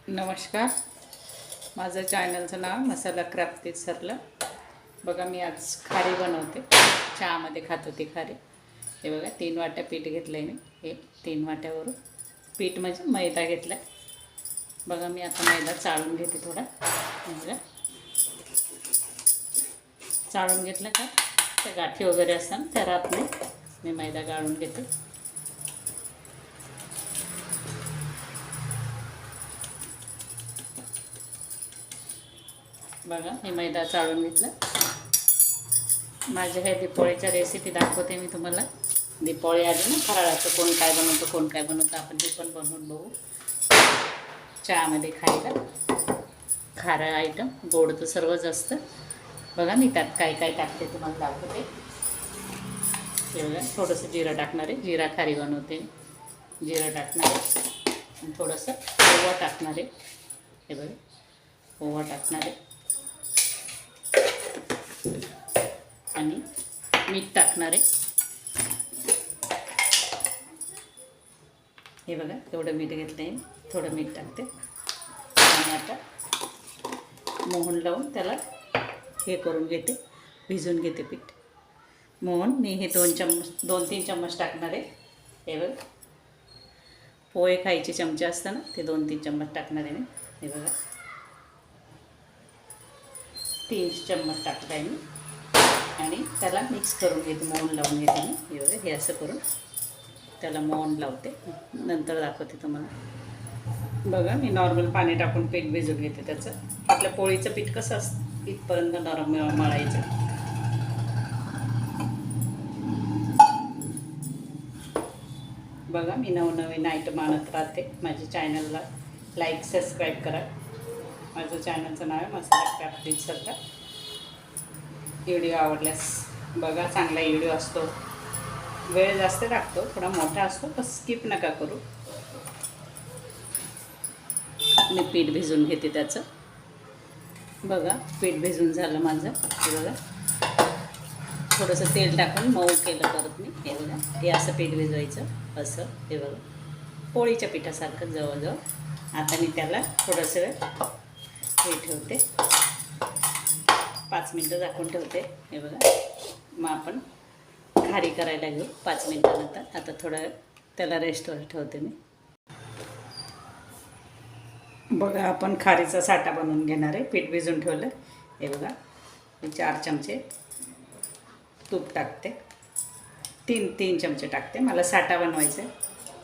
नमस्कार. माझं चॅनलचं नाव मसाला craft with सरला. बघा, मी आज खारी बनवते. चहामध्ये खात होते खारी. हे बघा, 3 वाट्या पीठ घेतलं आहे मी. हे 3 वाट्यावरून पीठ म्हणजे मैदा घेतला आहे. बघा, मी आता मैदा चाळून घेते थोडा. बघा, चाळून घेतलं का त्या गाठी वगैरे असतात त्या राहत नाही. मी मैदा गाळून घेते. बघा, हे मैदा चाळून घेतलं. माझ्या ह्या दिपोळीच्या रेसिपी दाखवते मी तुम्हाला. दिपोळी आली ना, फराळाचं कोण काय बनवतं कोण काय बनवतं, आपण ते पण बनवून बघू. चहामध्ये खायला खारं आयटम, गोड तर सर्वच असतं. बघा, मी त्यात काय काय टाकते तुम्हाला दाखवते. हे बघा, थोडंसं जिरं टाकणार आहे. जिरा खारी बनवते. जिरं टाकणार आहे आणि थोडंसं ओवा टाकणार आहे. हे बघा, ओवा टाकणार आहे आणि मीठ टाकणार आहे. हे बघा, एवढं मीठ घेतलं आहे. थोडं मीठ टाकते आणि आता मोहन लावून त्याला हे करून घेते, भिजून घेते पीठ. मोहन मी हे 2-3 चम्मच टाकणार आहे. हे बघा, पोहे खायचे चमचे असतात ना, ते 2-3 चम्मच टाकणार आहे मी. हे बघा, 3 चम्मच टाकत आहे मी आणि त्याला मिक्स करून घेते, मोहन लावून घेते मी. हे बघा, हे असं करून त्याला मोहन लावते, नंतर दाखवते तुम्हाला. बघा, मी नॉर्मल पाणी टाकून पीठ भिजून घेते त्याचं. आपल्या पोळीचं पीठ कसं असतं इथपर्यंत नरम मळायचं. बघा, मी नवनवीन आयटम आणत राहते. माझ्या चॅनलला लाईक सबस्क्राईब करा. माझं चॅनलचं नाव आहे मसाला क्राफ्ट विथ सरला. व्हिडिओ आवडल्यास बघा, चांगला व्हिडिओ असतो. वेळ जास्त लागतो, थोडा मोठा असतो, पण स्किप नका करू. मी पीठ भिजून घेते त्याचं. बघा, पीठ भिजून झालं माझं. हे बघा, थोडंसं तेल टाकून मऊ केलं परत मी. हे बघा, हे असं पीठ भिजवायचं असं. हे बघा, पोळीच्या पिठासारखं जवळजवळ. आता मी त्याला थोडंसं वेळ हे ठेवते, 5 मिनटं झाकून ठेवते. हे बघा, मग आपण खारी करायला घेऊ 5 मिनटानंतर. आता थोडं त्याला रेस्टवर ठेवते मी. बघा, आपण खारीचा साठा बनवून घेणार आहे. पीठ भिजून ठेवलं. हे बघा, मी 4 चमचे तूप टाकते. 3 चमचे टाकते. मला साठा बनवायचा आहे,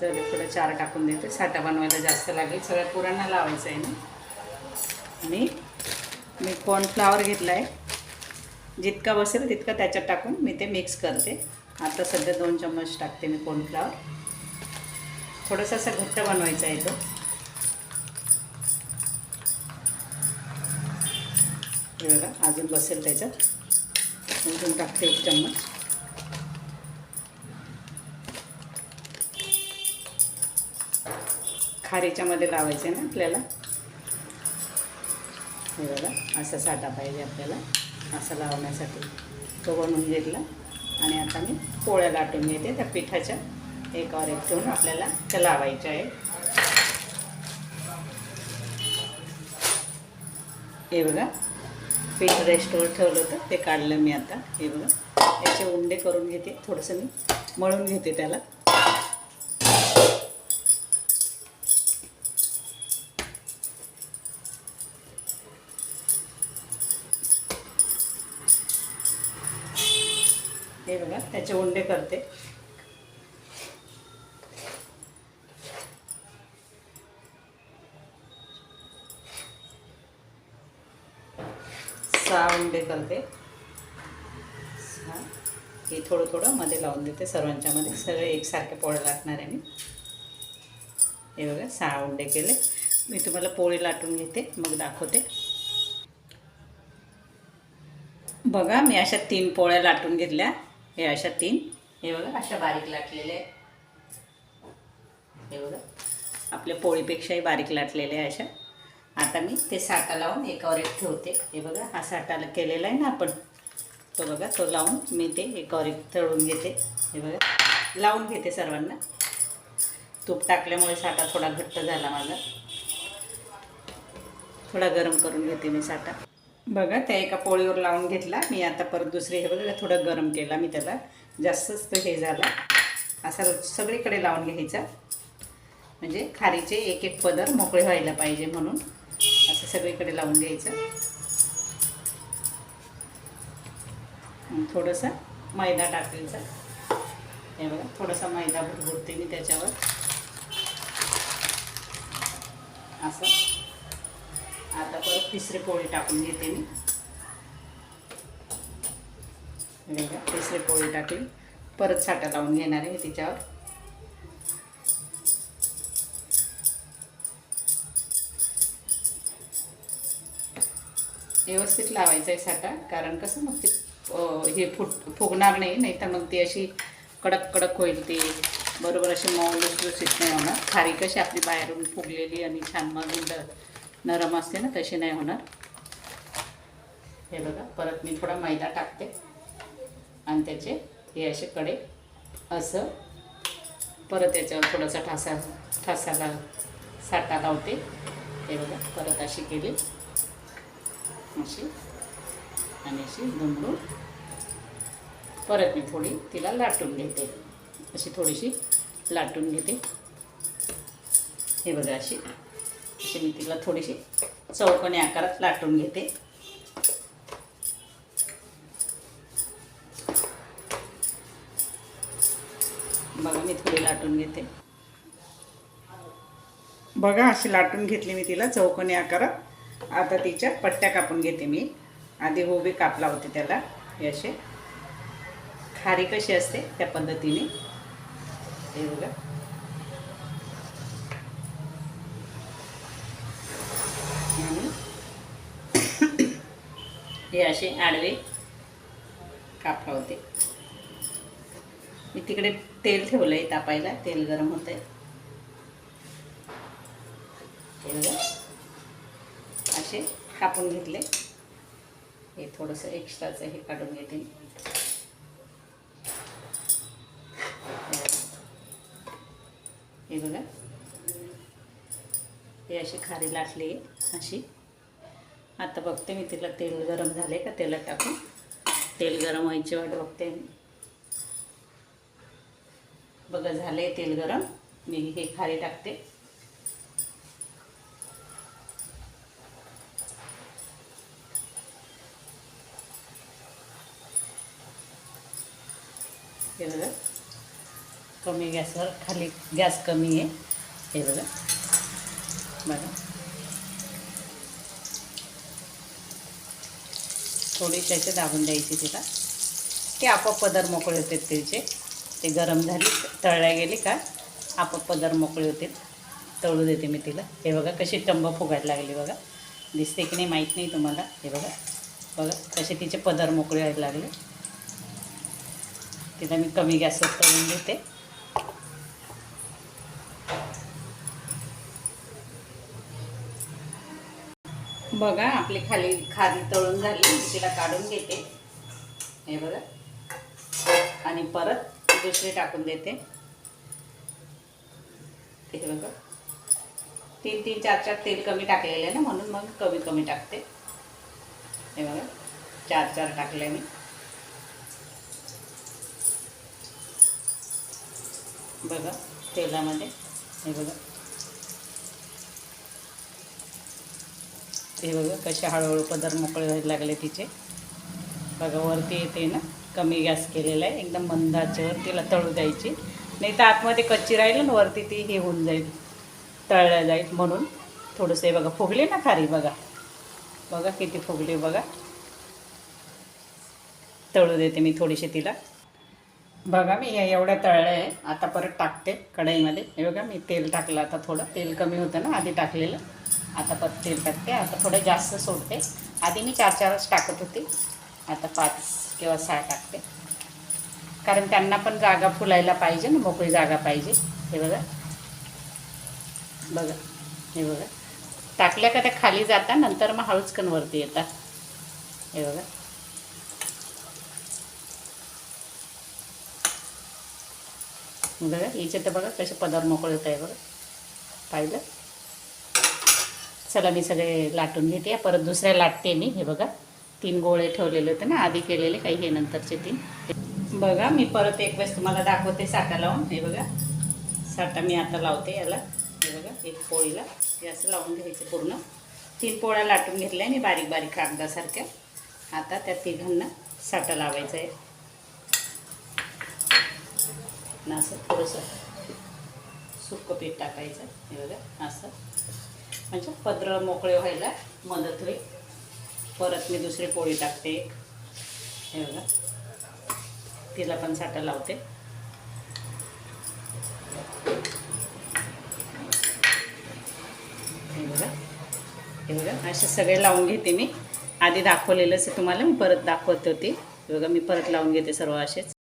तर थोडं 4 टाकून देते. साठा बनवायला जास्त लागेल, सगळ्या पुरांना लावायचं आहे ना. आणि मी कॉर्नफ्लॉवर घेतला आहे. जितका बसेल तितका त्याच्यात टाकून मी ते मिक्स करते. आता सध्या 2 चम्मच टाकते मी कॉर्नफ्लॉवर. थोडंसं असं घट्ट बनवायचं आहे तो. हे बघा, अजून बसेल त्याच्यात. अजून टाकते 1 चम्मच. खारीच्यामध्ये लावायचं आहे ना आपल्याला. हे बघा, असा साठा पाहिजे आपल्याला. असं लावण्यासाठी तो बनवून घेतला. आणि आता मी पोळ्या लाटून घेते त्या पिठाच्या. एकावर एक ठेवून आपल्याला त्या लावायच्या आहे. हे बघा, पीठ रेस्टवर ठेवलं होतं, ते काढलं मी आता. हे बघा, याचे उंडे करून घेते. थोडंसं मी मळून घेते त्याला. हे बघा, त्याचे उंडे करते. सहा उंडे करते. 6. हे थोडं थोडं मध्ये लावून देते सर्वांच्या मध्ये. सगळे एकसारखे पोळ्या लाटणार आहे मी. हे बघा, 6 उंडे केले. मी तुम्हाला पोळी लाटून घेते, मग दाखवते. बघा, मी अशा 3 पोळ्या लाटून घेतल्या. हे अशा 3. हे बघा, अशा बारीक लाटलेल्या आहे. हे बघा, आपल्या पोळीपेक्षाही बारीक लाटलेल्या आहे अशा. आता मी ते साठा लावून एकावर एक ठेवते. हे बघा, हा साठाला केलेला आहे ना आपण, तो बघा, तो लावून मी ते एकावर एक तळून घेते. हे बघा, लावून घेते सर्वांना. तूप टाकल्यामुळे साठा थोडा घट्ट झाला माझा. थोडा गरम करून घेते मी साठा. बघा त्या एका पोळीवर लावून घेतला मी. आता परत दुसरी हे बघा थोडं गरम केला मी त्याला. जास्तच तो हे झाला. असा सगळीकडे लावून घ्यायचा, म्हणजे खारीचे एक एक पदर मोकळे व्हायला पाहिजे म्हणून असं सगळीकडे लावून घ्यायचं. थोडंसं मैदा टाकायचा. हे बघा थोडासा मैदा भुरभुरते मी त्याच्यावर असं. आता परत तिसरी पोळी टाकून घेते मी. बघा तिसरी पोळी टाकली. परत साठा लावून घेणार आहे तिच्यावर. व्यवस्थित लावायचा आहे साठा, कारण कसं मग ते हे फुगणार नाही तर मग ती अशी कडक कडक होईल. ती बरोबर अशी मऊ लुसलुसीत नाही होणार. खारी कशी आपली बाहेरून फुगलेली आणि छान मग नरम असते ना, तशी नाही होणार. हे बघा परत मी थोडा मैदा टाकते आणि त्याचे हे असे कडे असं परत याच्यावर थोडासा ठसाला साठा लावते. हे बघा परत अशी केली अशी आणि अशी दुमडून परत मी थोडी तिला लाटून घेते. अशी थोडीशी लाटून घेते. हे बघा अशी मी तिला थोडीशी चौकोनी आकारात लाटून घेते. बघा मी थोडी लाटून घेते. बघा अशी लाटून घेतली मी तिला चौकोनी आकारात. आता तिच्या पट्ट्या कापून घेते मी. आधी उभे काप लावते त्याला. हे असे खारी कशी असते त्या पद्धतीने. हे बघा हे असे आडवे काप लावते मी. तिकडे तेल ठेवलं आहे तापायला. तेल गरम होत आहे. हे बघा असे कापून घेतले. हे थोडंसं एक्स्ट्राचं हे काढून घेते. हे बघा हे अशी खारी लाटली आहे अशी. आता बघते मी तिला तेल गरम झाले का तेलात टाकून. तेल गरम व्हायची वाट बघते मी. बघा झाले तेल गरम. मी हे खारी टाकते. हे बघा कमी गॅसवर, खाली गॅस कमी आहे. हे बघा थोडीशी असे दाबून द्यायची तिला. ते आपोआप पदर मोकळे होतात त्याचे. ते गरम झाली तळल्या गेली का आपोआप पदर मोकळे होतील. तळू देते मी तिला. हे बघा कशी टंब फुगायला लागली. बघा दिसते की नाही माहीत नाही तुम्हाला. हे बघा कसे तिचे पदर मोकळे व्हायला लागले. तिला मी कमी गॅसवर तळून देते. बघा आपली खारी तळून झाली. मी तिला काढून घेते. हे बघा आणि परत दुसरी टाकून देते. हे बघा 3-3, 4-4 तेल कमी टाकलेले आहे ना, म्हणून मग कमी टाकते. हे बघा 4-4 टाकले मी. बघा तेलामध्ये. हे बघा कसे हळूहळू पदर मोकळे व्हायला लागले तिचे. बघा वरती येते ना. कमी गॅस केलेला आहे. एकदम मंद आचेवर तिला तळू द्यायची. नाही तर आतमध्ये कच्ची राहील ना, वरती ती हे होऊन जाईल, तळल्या जाईल. म्हणून थोडंसं हे बघा फुगले ना खारी. बघा किती फुगली. बघा तळू देते मी थोडीशी तिला. बघा मी एवढ्या तळल्या आहे. आता परत टाकते कढईमध्ये. हे बघा मी तेल टाकलं. आता थोडं तेल कमी होतं ना आधी टाकलेलं. आता परत तेल टाकते. आता थोडं जास्त सोडते. आधी मी 4-4च टाकत होते. आता 5 किंवा 6 टाकते, कारण त्यांना पण जागा फुलायला पाहिजे ना, मोकळी जागा पाहिजे. हे बघा हे बघा टाकल्या का त्या खाली जातात. नंतर मग हळूचकन वरती येतात. हे बघा हिचे तर बघा कसे पदार्थ मोकळे होत आहे. बघा पाहिलं. चला मी सगळे लाटून घेते. परत दुसऱ्या लाटते मी. हे बघा 3 गोळे ठेवलेले होते ना आधी केलेले, काही हे नंतरचे 3. बघा मी परत एक वेळेस तुम्हाला दाखवते साठा लावून. हे बघा साठा मी आता लावते याला. हे बघा एक पोळीला हे असं लावून घ्यायचं पूर्ण. 3 पोळ्या लाटून घेतल्या मी बारीक बारीक कागदासारख्या. आता त्या तिघांना साठा लावायचा आहे. ना असं थोडंसं सुक्कं पीठ टाकायचं. हे बघा असं, म्हणजे पदर मोकळे व्हायला मदत होईल. परत मी दुसरी पोळी टाकते. हे बघा तिला पण साठा लावते. हे बघा असे सगळे लावून घेते मी. आधी दाखवलेलंच आहे तुम्हाला, मी परत दाखवत होते. हे बघा मी परत लावून घेते सर्व असेच.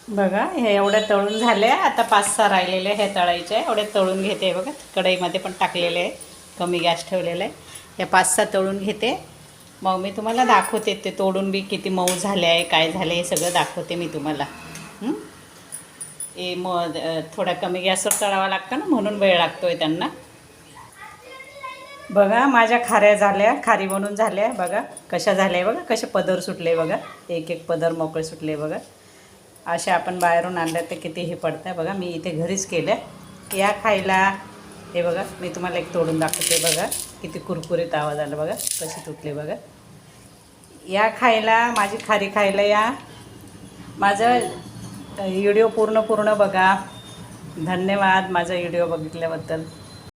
बघा हे एवढ्या तळून झाले. आता 5-6 राहिलेले हे तळायचे. एवढे तळून घेते. बघा कढईमध्ये पण टाकलेले आहे, कमी गॅस ठेवलेला आहे. हे 5-6 तळून घेते. मग मी तुम्हाला दाखवते ते तोडून बी किती मऊ झाले आहे, काय झाले हे सगळं दाखवते मी तुम्हाला. मग थोडा कमी गॅसवर तळावा लागतं ना, म्हणून वेळ लागतो आहे त्यांना. बघा माझ्या खाऱ्या झाल्या, खारी बनून झाल्या. बघा कशा झाल्या आहे, बघा कसे पदर सुटले. बघा एक एक पदर मोकळे सुटले. बघा अशा आपण बाहेरून आणल्या तर किती हे पडतं आहे. बघा मी इथे घरीच केल्या. या खायला. हे बघा मी तुम्हाला एक तोडून दाखवते. बघा किती कुरकुरीत आवाज आला. बघा कसे तुटले. बघा या खायला, माझी खारी खायला या. माझा व्हिडिओ पूर्ण बघा. धन्यवाद माझा व्हिडिओ बघितल्याबद्दल.